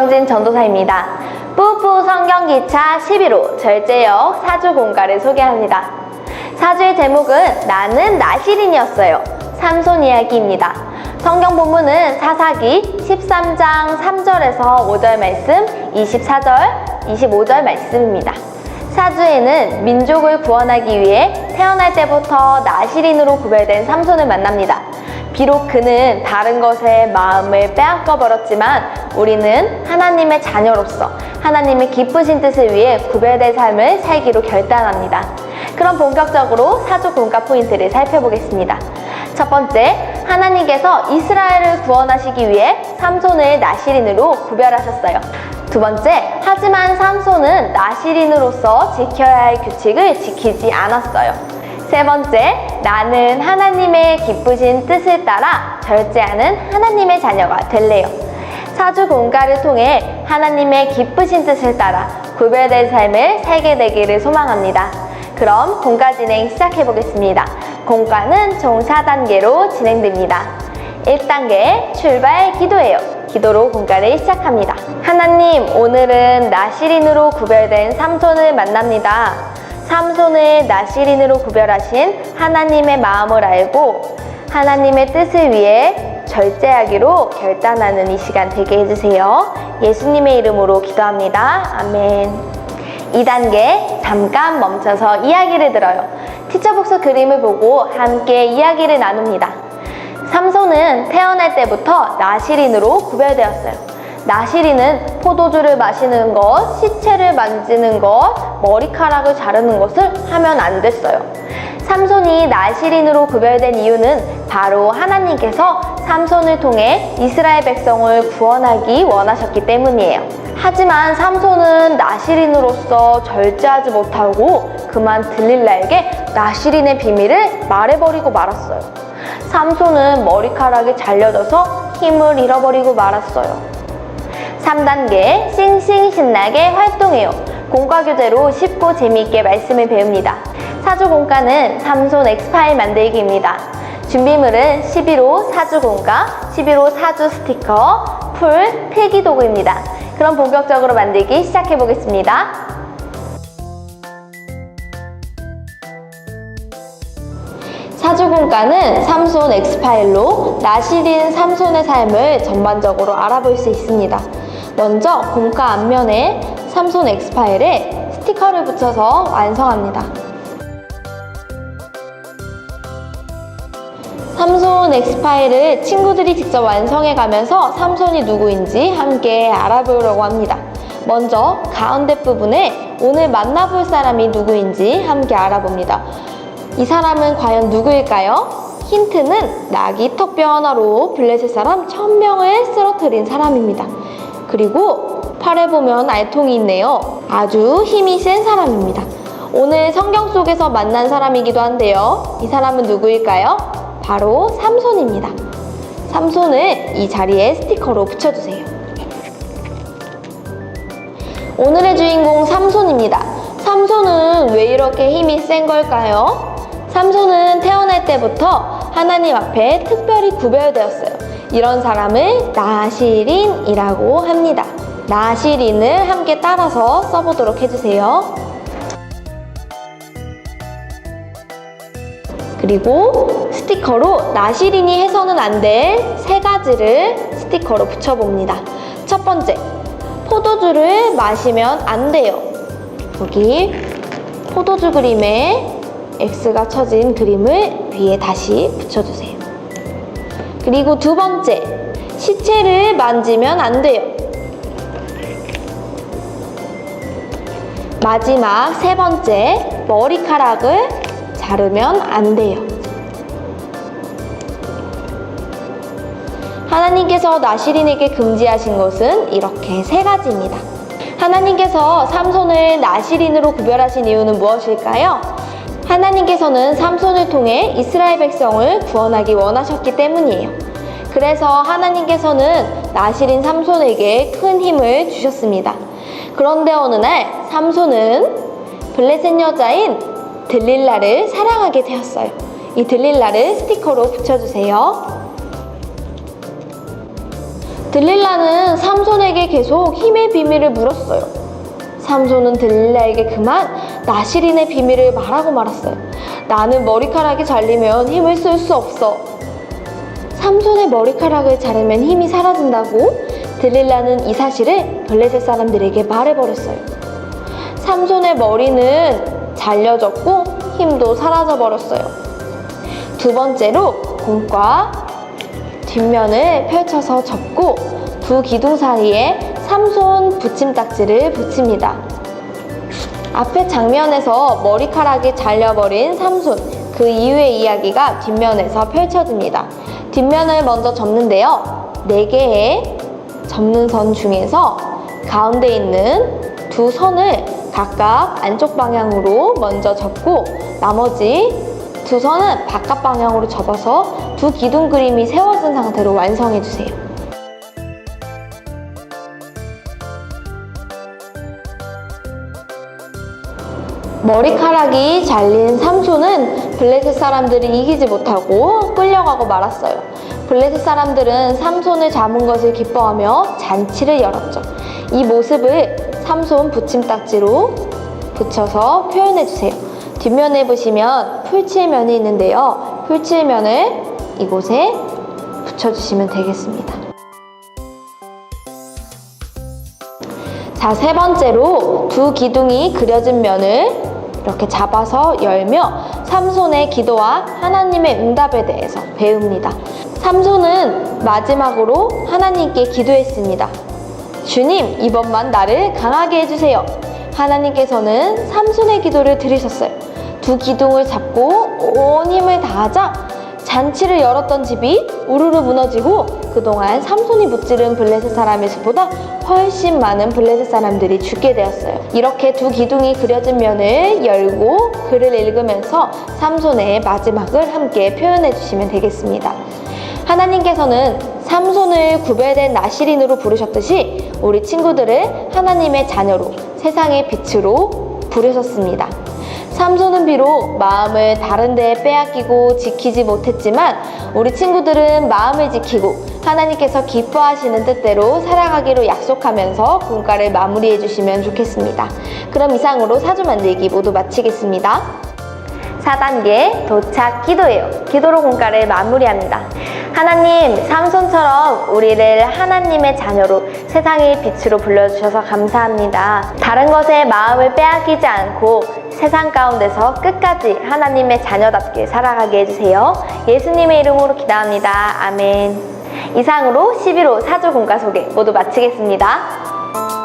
김경진 전도사입니다. 뿌뿌 성경기차 11호 절제역 사주 공가를 소개합니다. 사주의 제목은 나는 나실인이었어요. 삼손 이야기입니다. 성경 본문은 사사기 13장 3절에서 5절 말씀, 24절, 25절 말씀입니다. 사주에는 민족을 구원하기 위해 태어날 때부터 나실인으로 구별된 삼손을 만납니다. 비록 그는 다른 것에 마음을 빼앗겨 버렸지만 우리는 하나님의 자녀로서 하나님의 기쁘신 뜻을 위해 구별된 삶을 살기로 결단합니다. 그럼 본격적으로 사주 공가 포인트를 살펴보겠습니다. 첫 번째, 하나님께서 이스라엘을 구원하시기 위해 삼손을 나실인으로 구별하셨어요. 두 번째, 하지만 삼손은 나실인으로서 지켜야 할 규칙을 지키지 않았어요. 세 번째, 나는 하나님의 기쁘신 뜻을 따라 절제하는 하나님의 자녀가 될래요. 사주 공가를 통해 하나님의 기쁘신 뜻을 따라 구별된 삶을 살게 되기를 소망합니다. 그럼 공가 진행 시작해 보겠습니다. 공가는 총 4단계로 진행됩니다. 1단계 출발 기도예요. 기도로 공가를 시작합니다. 하나님, 오늘은 나실인으로 구별된 삼손을 만납니다. 삼손을 나실인으로 구별하신 하나님의 마음을 알고 하나님의 뜻을 위해 절제하기로 결단하는 이 시간 되게 해주세요. 예수님의 이름으로 기도합니다. 아멘. 2단계 잠깐 멈춰서 이야기를 들어요. 티처북스 그림을 보고 함께 이야기를 나눕니다. 삼손은 태어날 때부터 나실인으로 구별되었어요. 나실인은 포도주를 마시는 것, 시체를 만지는 것, 머리카락을 자르는 것을 하면 안 됐어요. 삼손이 나실인으로 구별된 이유는 바로 하나님께서 삼손을 통해 이스라엘 백성을 구원하기 원하셨기 때문이에요. 하지만 삼손은 나실인으로서 절제하지 못하고 그만 들릴라에게 나실인의 비밀을 말해버리고 말았어요. 삼손은 머리카락이 잘려져서 힘을 잃어버리고 말았어요. 3단계 싱싱 신나게 활동해요. 공과 교재로 쉽고 재미있게 말씀을 배웁니다. 사주 공과는 삼손 X파일 만들기입니다. 준비물은 11호 사주 공과, 11호 사주 스티커, 풀, 필기 도구입니다. 그럼 본격적으로 만들기 시작해 보겠습니다. 사주 공과는 삼손 X파일로 나실인 삼손의 삶을 전반적으로 알아볼 수 있습니다. 먼저 공과 앞면에 삼손 X파일에 스티커를 붙여서 완성합니다. 삼손 X파일을 친구들이 직접 완성해가면서 삼손이 누구인지 함께 알아보려고 합니다. 먼저 가운데 부분에 오늘 만나볼 사람이 누구인지 함께 알아봅니다. 이 사람은 과연 누구일까요? 힌트는 나귀 턱뼈 하나로 블레셋 사람 1000명을 쓰러뜨린 사람입니다. 그리고 팔에 보면 알통이 있네요. 아주 힘이 센 사람입니다. 오늘 성경 속에서 만난 사람이기도 한데요. 이 사람은 누구일까요? 바로 삼손입니다. 삼손을 이 자리에 스티커로 붙여주세요. 오늘의 주인공 삼손입니다. 삼손은 왜 이렇게 힘이 센 걸까요? 삼손은 태어날 때부터 하나님 앞에 특별히 구별되었어요. 이런 사람을 나실인이라고 합니다. 나실인을 함께 따라서 써보도록 해주세요. 그리고 스티커로 나실인이 해서는 안 될 3가지를 스티커로 붙여봅니다. 첫 번째, 포도주를 마시면 안 돼요. 여기 포도주 그림에 X가 쳐진 그림을 위에 다시 붙여주세요. 그리고 두 번째, 시체를 만지면 안 돼요. 마지막 3번째, 머리카락을 자르면 안 돼요. 하나님께서 나실인에게 금지하신 것은 이렇게 3가지입니다. 하나님께서 삼손을 나실인으로 구별하신 이유는 무엇일까요? 하나님께서는 삼손을 통해 이스라엘 백성을 구원하기 원하셨기 때문이에요. 그래서 하나님께서는 나실인 삼손에게 큰 힘을 주셨습니다. 그런데 어느 날 삼손은 블레셋 여자인 들릴라를 사랑하게 되었어요. 이 들릴라를 스티커로 붙여주세요. 들릴라는 삼손에게 계속 힘의 비밀을 물었어요. 삼손은 들릴라에게 그만 나시린의 비밀을 말하고 말았어요. 나는 머리카락이 잘리면 힘을 쓸 수 없어. 삼손의 머리카락을 자르면 힘이 사라진다고 들릴라는 이 사실을 블레셋 사람들에게 말해버렸어요. 삼손의 머리는 잘려졌고 힘도 사라져버렸어요. 두 번째로 공과 뒷면을 펼쳐서 접고 두 기둥 사이에 삼손 붙임딱지를 붙입니다. 앞의 장면에서 머리카락이 잘려버린 삼손, 그 이후의 이야기가 뒷면에서 펼쳐집니다. 뒷면을 먼저 접는데요. 4개의 접는 선 중에서 가운데 있는 두 선을 각각 안쪽 방향으로 먼저 접고 나머지 두 선은 바깥 방향으로 접어서 두 기둥 그림이 세워진 상태로 완성해주세요. 머리카락이 잘린 삼손은 블레셋 사람들이 이기지 못하고 끌려가고 말았어요. 블레셋 사람들은 삼손을 잡은 것을 기뻐하며 잔치를 열었죠. 이 모습을 삼손 붙임딱지로 붙여서 표현해주세요. 뒷면에 보시면 풀칠면이 있는데요. 풀칠면을 이곳에 붙여주시면 되겠습니다. 자, 세 번째로 두 기둥이 그려진 면을 이렇게 잡아서 열며 삼손의 기도와 하나님의 응답에 대해서 배웁니다. 삼손은 마지막으로 하나님께 기도했습니다. 주님, 이번만 나를 강하게 해주세요. 하나님께서는 삼손의 기도를 들으셨어요. 두 기둥을 잡고 온 힘을 다하자 잔치를 열었던 집이 우르르 무너지고 그동안 삼손이 무찌른 블레셋 사람의 수보다 훨씬 많은 블레셋 사람들이 죽게 되었어요. 이렇게 두 기둥이 그려진 면을 열고 글을 읽으면서 삼손의 마지막을 함께 표현해 주시면 되겠습니다. 하나님께서는 삼손을 구별된 나시린으로 부르셨듯이 우리 친구들을 하나님의 자녀로 세상의 빛으로 부르셨습니다. 삼손은 비록 마음을 다른 데에 빼앗기고 지키지 못했지만 우리 친구들은 마음을 지키고 하나님께서 기뻐하시는 뜻대로 살아가기로 약속하면서 공과를 마무리해 주시면 좋겠습니다. 그럼 이상으로 사주 만들기 모두 마치겠습니다. 4단계 도착 기도예요. 기도로 공과를 마무리합니다. 하나님, 삼손처럼 우리를 하나님의 자녀로 세상의 빛으로 불러주셔서 감사합니다. 다른 것에 마음을 빼앗기지 않고 세상 가운데서 끝까지 하나님의 자녀답게 살아가게 해주세요. 예수님의 이름으로 기도합니다. 아멘. 이상으로 11호 사주 공과 소개 모두 마치겠습니다.